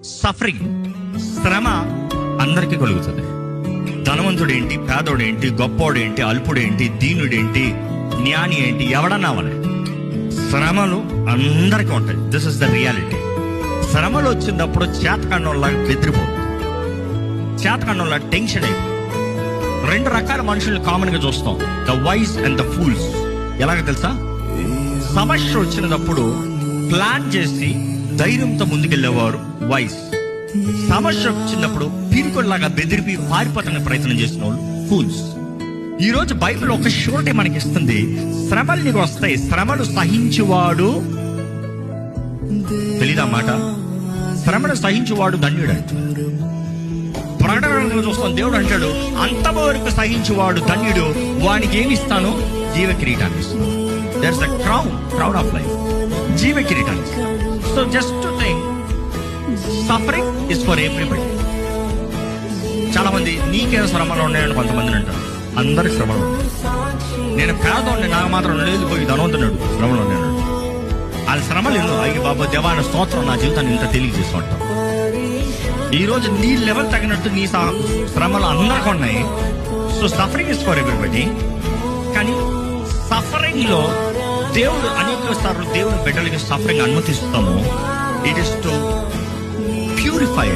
Suffering, శ్రమ అందరికీ కలుగుతుంది. ధనవంతుడేంటి, పేదోడేంటి, గొప్పోడేంటి, అల్పుడేంటి, దీనుడేంటి, జ్ఞాని ఏంటి, ఎవడన్నా అవనే శ్రమలు అందరికీ ఉంటాయి. This is the reality. శ్రమలు వచ్చినప్పుడు చేతకండంలా బెదిరిపోతుంది, చేతకండంలా టెన్షన్ అయిపోతుంది. రెండు రకాల మనుషులు కామన్ గా చూస్తాం, the wise and the fools. ఎలాగ తెలుసా? సమస్య వచ్చినప్పుడు ప్లాన్ చేసి ధైర్యంతో ముందుకెళ్లేవారు వైజ్. సమస్య వచ్చినప్పుడు పీరికొల్లాగా బెదిరిపి పారిపోతున్న ప్రయత్నం చేసిన వాళ్ళు ఫూల్స్. ఈ రోజు బైబిల్ ఒక షూరిటీ మనకి ఇస్తుంది, శ్రమలు నీకు వస్తాయి, శ్రమలు సహించువాడు. తెలీదా మాట? శ్రమను సహించువాడు ధన్యుడు అంట. ప్రకటనలో చూస్తాం, దేవుడు అంటాడు, అంతవరకు సహించువాడు ధన్యుడు, వానికి ఏమి ఇస్తాను? జీవ కిరీటాన్ని ఇస్తాను. That's the crown of life, జీవ కిరీటాన్ని. So just to think, suffering is for everybody. చాలా మంది నీకే శ్రమలు ఉన్నాయని కొంతమంది అంటారు. అందరికి శ్రమలు ఉన్నాయి. నేను పేదోడిని, నాకు మాత్రం లేదు, పోయి ధనవంతున్నాడు శ్రమలు ఉన్నాడు. వాళ్ళ శ్రమలు ఎన్నో. అయ్యి బాబా దేవాన స్తోత్రం, నా జీవితాన్ని ఇంత తెలియజేసి ఉంటాం. ఈ రోజు నీ లెవెల్ తగినట్టు నీ శ్రమలు అందరికీ ఉన్నాయి. So suffering is for everybody. కానీ సఫరింగ్ లో దేవుడు అనేక సార్లు దేవుని బిడ్డలకి సఫరింగ్ అనుమతిస్తాము. It is to purify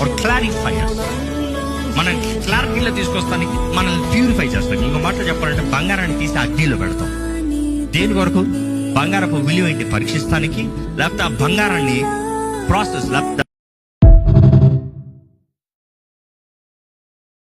or clarify. మనం క్లారిటీలో తీసుకొస్తానికి మనల్ని ప్యూరిఫై చేస్తాం. ఇంకో మాట చెప్పాలంటే, బంగారాన్ని తీసి అగ్నిలో పెడతాం. దేని కొరకు? బంగారపు విలువ ఏంటి పరీక్షిస్తానికి, లేకపోతే ఆ బంగారాన్ని ప్రాసెస్, లేకపోతే